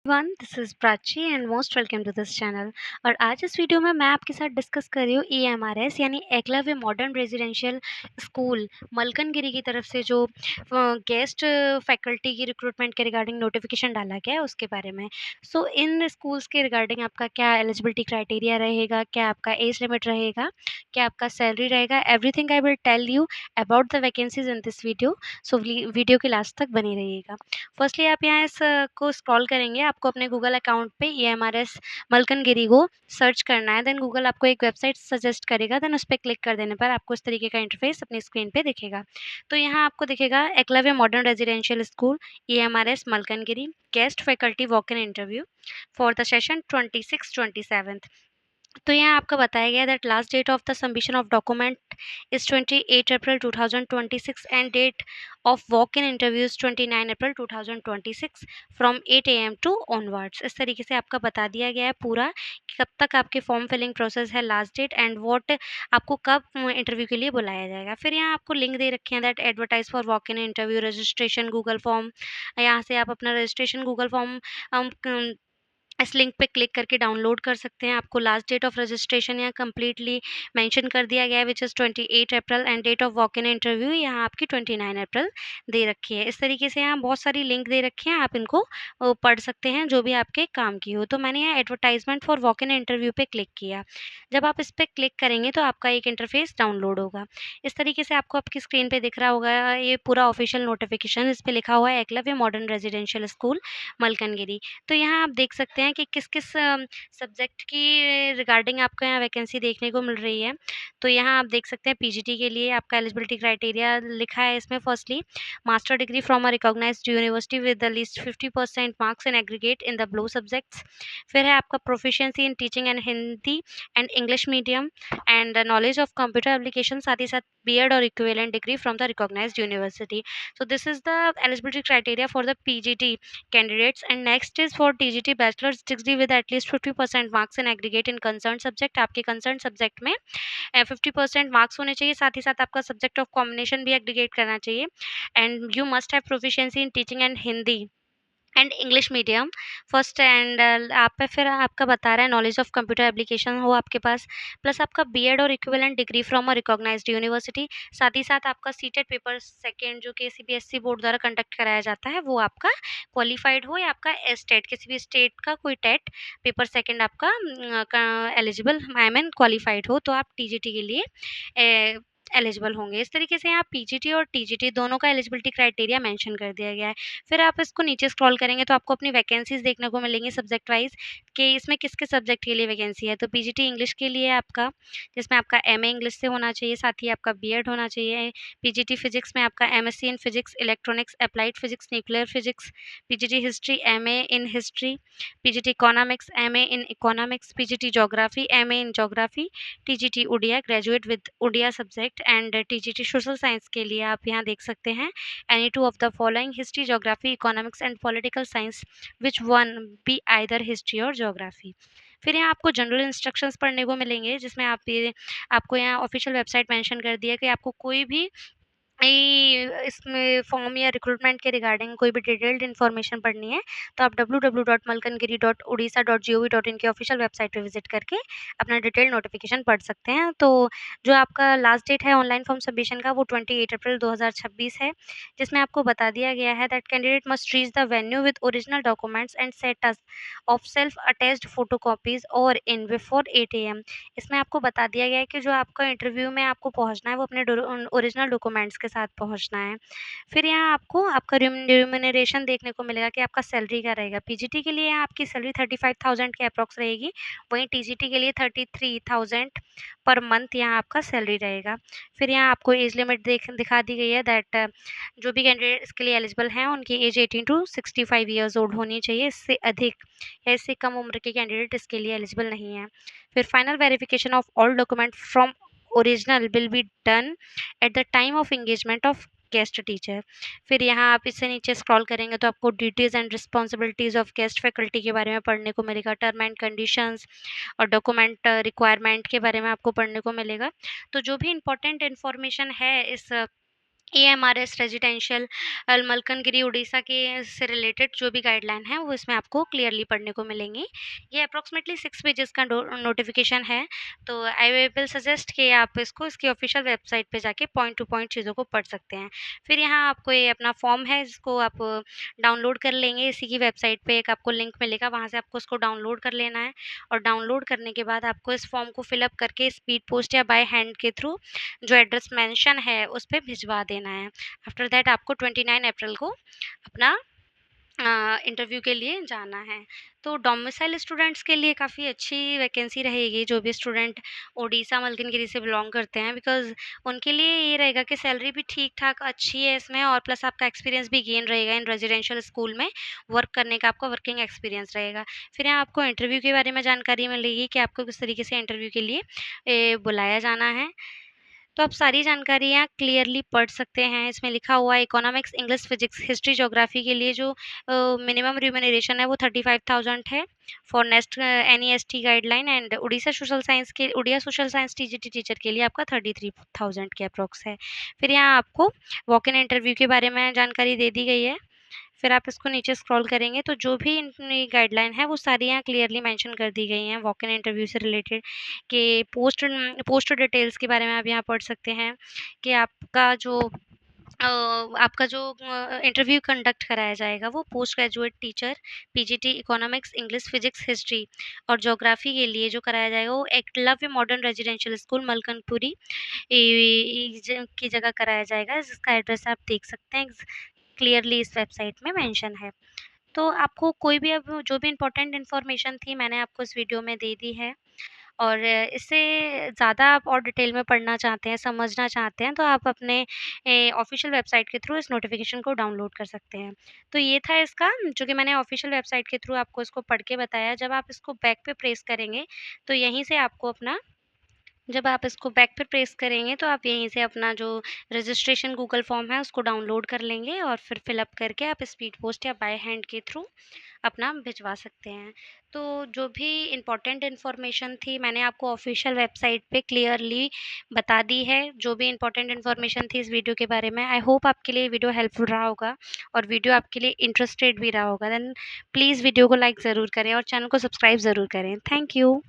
One this is Prachi and most welcome to this channel. और आज इस वीडियो में मैं आपके साथ डिस्कस कर रही हूँ EMRS यानी Eklavya modern residential school Malkangiri की तरफ से जो गेस्ट फैकल्टी की रिक्रूटमेंट के रिगार्डिंग नोटिफिकेशन डाला गया है उसके बारे में। सो इन स्कूल्स के रिगार्डिंग आपका क्या एलिजिबिलिटी क्राइटेरिया रहेगा, क्या आपका एज लिमिट रहेगा, क्या आपका सैलरी रहेगा, everything I will tell you about the vacancies in this video. So video के लास्ट तक बने रहिएगा। फर्स्टली आप यहाँ को स्क्रॉल करेंगे, आपको अपने गूगल अकाउंट पे EMRS मलकनगिरी को सर्च करना है। देन गूगल आपको एक वेबसाइट सजेस्ट करेगा, देन उस पर क्लिक कर देने पर आपको इस तरीके का इंटरफेस अपनी स्क्रीन पे दिखेगा। तो यहाँ आपको दिखेगा Eklavya modern residential school EMRS Malkangiri guest faculty walk in interview for the session 26-27। तो यहाँ आपका बताया गया that last date of the submission of document is 28 April 2026 and date of walk in interviews 29 April 2026 from 8 AM to onwards. इस तरीके से आपका बता दिया गया है पूरा कि कब तक आपके फॉर्म फिलिंग प्रोसेस है, लास्ट डेट एंड व्हाट आपको कब इंटरव्यू के लिए बुलाया जाएगा। फिर यहाँ आपको लिंक दे रखे हैं that advertise for walk in interview registration Google form. यहाँ से आप अपना रजिस्ट्रेशन गूगल फॉर्म इस लिंक पे क्लिक करके डाउनलोड कर सकते हैं। आपको लास्ट डेट ऑफ रजिस्ट्रेशन यहाँ कंप्लीटली मेंशन कर दिया गया है which is 28 April and date of walk in interview यहाँ आपकी 29 अप्रैल दे रखी है। इस तरीके से यहाँ बहुत सारी लिंक दे रखी हैं, आप इनको पढ़ सकते हैं जो भी आपके काम की हो। तो मैंने यहाँ advertisement for walk in interview पे क्लिक किया। जब आप इस पर क्लिक करेंगे तो आपका एक इंटरफेस डाउनलोड होगा। इस तरीके से आपको आपकी स्क्रीन पे दिख रहा होगा ये पूरा ऑफिशियल नोटिफिकेशन। इस पर लिखा हुआ है Eklavya modern residential school Malkangiri. तो यहाँ आप देख सकते हैं कि किस-किस सब्जेक्ट की रिगार्डिंग आपको यहाँ वैकेंसी देखने को मिल रही है। तो यहाँ आप देख सकते हैं पीजीटी के लिए आपका एलिजिबिलिटी क्राइटेरिया लिखा है इसमें। Firstly master degree from a recognized university with the least 50% marks in aggregate in the blue subjects. फिर है आपका proficiency in teaching and Hindi and English medium and knowledge of computer application, साथ ही साथ BEd और equivalent degree from the recognized university. So this is the eligibility criteria for the PGT candidates, and next is for TGT bachelor's degree with at least 50% marks in aggregate in concerned subject। आपके concerned subject में 50% marks होने चाहिए, साथ ही साथ आपका subject of combination भी aggregate करना चाहिए। And you must have proficiency in teaching and Hindi and English medium first and आप पे फिर आपका बता रहा है नॉलेज ऑफ कंप्यूटर एप्लीकेशन हो आपके पास, प्लस आपका बीएड और equivalent degree from a recognized university. साथ ही साथ आपका सीटेट पेपर सेकेंड जो कि सीबीएसई बोर्ड द्वारा कंडक्ट कराया जाता है वो आपका क्वालिफाइड हो, या आपका स्टेट किसी भी स्टेट का कोई टेट पेपर सेकेंड आपका एलिजिबल आई मीन क्वालिफाइड हो तो आप टीजीटी के लिए एलिजिबल होंगे। इस तरीके से यहाँ पीजीटी और टीजीटी दोनों का एलिजिबिलिटी क्राइटेरिया मेंशन कर दिया गया है। फिर आप इसको नीचे स्क्रॉल करेंगे तो आपको अपनी वैकेंसीज देखने को मिलेंगी सब्जेक्ट वाइज कि इसमें किस किस सब्जेक्ट के लिए वैकेंसी है। तो पीजीटी इंग्लिश के लिए आपका, जिसमें आपका एमए इंग्लिश से होना चाहिए, साथ ही आपका बीएड होना चाहिए। पीजीटी फिजिक्स में आपका MSc in physics electronics applied physics nuclear physics. PGT history MA in history. PGT economics MA in economics. PGT geography MA in geography. TGT Odia graduate with Odia subject and TGT social science के लिए आप यहाँ देख सकते हैं any two of the following: history, geography, economics and political science, which one be either history or geography। फिर यहाँ आपको जनरल इंस्ट्रक्शंस पढ़ने को मिलेंगे जिसमें आपको यहाँ ऑफिशियल वेबसाइट मेंशन कर दिया कि आपको कोई भी इसमें फॉर्म या रिक्रूटमेंट के रिगार्डिंग कोई भी डिटेल्ड इन्फॉर्मेशन पढ़नी है तो आप www.malkangiri.odisha.gov.in की ऑफिशियल वेबसाइट पे विजिट करके अपना डिटेल्ड नोटिफिकेशन पढ़ सकते हैं। तो जो आपका लास्ट डेट है ऑनलाइन फॉर्म सबमिशन का वो 28 अप्रैल 2026 है, जिसमें आपको बता दिया गया है that candidate must reach the venue with original documents and set of self attached photocopies और इन बिफोर 8 AM। इसमें आपको बता दिया गया है कि जो आपका इंटरव्यू में आपको पहुंचना है वो अपने ओरिजिनल डॉक्यूमेंट्स के साथ पहुंचना है। फिर यहाँ आपको आपका रिम्यूनरेशन देखने को मिलेगा कि आपका सैलरी क्या रहेगा। पीजीटी के लिए यहाँ आपकी सैलरी 35,000 के अप्रॉक्स रहेगी, वहीं टीजीटी के लिए 33,000 पर मंथ यहाँ आपका सैलरी रहेगा। फिर यहाँ आपको एज लिमिट दिखा दी गई है दैट जो भी कैंडिडेट इसके लिए एलिजिबल हैं उनकी एज 18 टू 65 ईयर्स ओल्ड होनी चाहिए। इससे अधिक या इससे कम उम्र के कैंडिडेट इसके लिए एलिजिबल नहीं है। फिर final verification of all document from original will be done at the time of engagement of guest teacher. फिर यहाँ आप इससे नीचे स्क्रॉल करेंगे तो आपको duties and responsibilities of guest faculty के बारे में पढ़ने को मिलेगा, टर्म एंड कंडीशंस और डॉक्यूमेंट रिक्वायरमेंट के बारे में आपको पढ़ने को मिलेगा। तो जो भी इम्पोर्टेंट इन्फॉर्मेशन है इस एएमआरएस रेजिडेंशियल मलकनगिरी उड़ीसा के से रिलेटेड जो भी गाइडलाइन है वो इसमें आपको क्लियरली पढ़ने को मिलेंगी। ये अप्रॉक्सिमेटली 6 पेजेस का नोटिफिकेशन है, तो आई विल सजेस्ट कि आप इसको इसकी ऑफिशियल वेबसाइट पे जाके पॉइंट टू पॉइंट चीज़ों को पढ़ सकते हैं। फिर यहाँ आपको ये अपना फॉर्म है जिसको आप डाउनलोड कर लेंगे। इसी की वेबसाइट पे एक आपको लिंक मिलेगा, वहाँ से आपको उसको डाउनलोड कर लेना है और डाउनलोड करने के बाद आपको इस फॉर्म को फिलअप करके स्पीड पोस्ट या बाय हैंड के थ्रू जो एड्रेस मेंशन है उस पे भिजवा देना है। आफ्टर दैट आपको 29 अप्रैल को अपना इंटरव्यू के लिए जाना है। तो डोमिसाइल स्टूडेंट्स के लिए काफ़ी अच्छी वैकेंसी रहेगी, जो भी स्टूडेंट ओडिशा मलकानगिरी से बिलॉन्ग करते हैं, बिकॉज़ उनके लिए ये रहेगा कि सैलरी भी ठीक-ठाक अच्छी है इसमें और प्लस आपका एक्सपीरियंस भी गेन रहेगा इन रेजिडेंशियल स्कूल में वर्क करने का आपका वर्किंग एक्सपीरियंस रहेगा। फिर यहाँ आपको इंटरव्यू के बारे में जानकारी मिलेगी कि आपको किस तरीके से इंटरव्यू के लिए बुलाया जाना है। तो आप सारी जानकारियाँ क्लियरली पढ़ सकते हैं। इसमें लिखा हुआ है economics, English, physics, history, geography के लिए जो मिनिमम रिम्यूनरेशन है वो 35,000 है for next NEST guideline and Odia social science TGT teacher के लिए आपका 33,000 के अप्रॉक्स है। फिर यहाँ आपको वॉक इन इंटरव्यू के बारे में जानकारी दे दी गई है। फिर आप इसको नीचे स्क्रॉल करेंगे तो जो भी इनकी गाइडलाइन है वो सारी यहाँ क्लियरली मेंशन कर दी गई हैं वॉक इन इंटरव्यू से रिलेटेड कि पोस्ट डिटेल्स के बारे में आप यहाँ पढ़ सकते हैं कि आपका जो इंटरव्यू कंडक्ट कराया जाएगा वो post graduate teacher PGT economics English physics history और ज्योग्राफी के लिए जो कराया जाएगा वो एकलव्य मॉडर्न रेजिडेंशियल स्कूल मलकनपुरी की जगह कराया जाएगा, जिसका एड्रेस आप देख सकते हैं क्लियरली इस वेबसाइट में मेंशन है। तो आपको कोई भी अब जो भी इम्पोर्टेंट इन्फॉर्मेशन थी मैंने आपको इस वीडियो में दे दी है और इससे ज़्यादा आप और डिटेल में पढ़ना चाहते हैं, समझना चाहते हैं तो आप अपने ऑफ़िशियल वेबसाइट के थ्रू इस नोटिफ़िकेशन को डाउनलोड कर सकते हैं। तो ये था इसका जो कि मैंने ऑफ़िशियल वेबसाइट के थ्रू आपको इसको पढ़ के बताया। जब आप इसको बैक पे प्रेस करेंगे तो यहीं से आपको अपना जब आप इसको बैक पे प्रेस करेंगे तो आप यहीं से अपना जो रजिस्ट्रेशन गूगल फॉर्म है उसको डाउनलोड कर लेंगे और फिर फिलअप करके आप स्पीड पोस्ट या बाय हैंड के थ्रू अपना भिजवा सकते हैं। तो जो भी इम्पोर्टेंट इन्फॉर्मेशन थी मैंने आपको ऑफिशियल वेबसाइट पे क्लियरली बता दी है। जो भी इम्पोर्टेंट इन्फॉर्मेशन थी इस वीडियो के बारे में, आई होप आपके लिए वीडियो हेल्पफुल रहा होगा और वीडियो आपके लिए इंटरेस्टेड भी रहा होगा। देन प्लीज़ वीडियो को लाइक ज़रूर करें और चैनल को सब्सक्राइब ज़रूर करें। Thank you.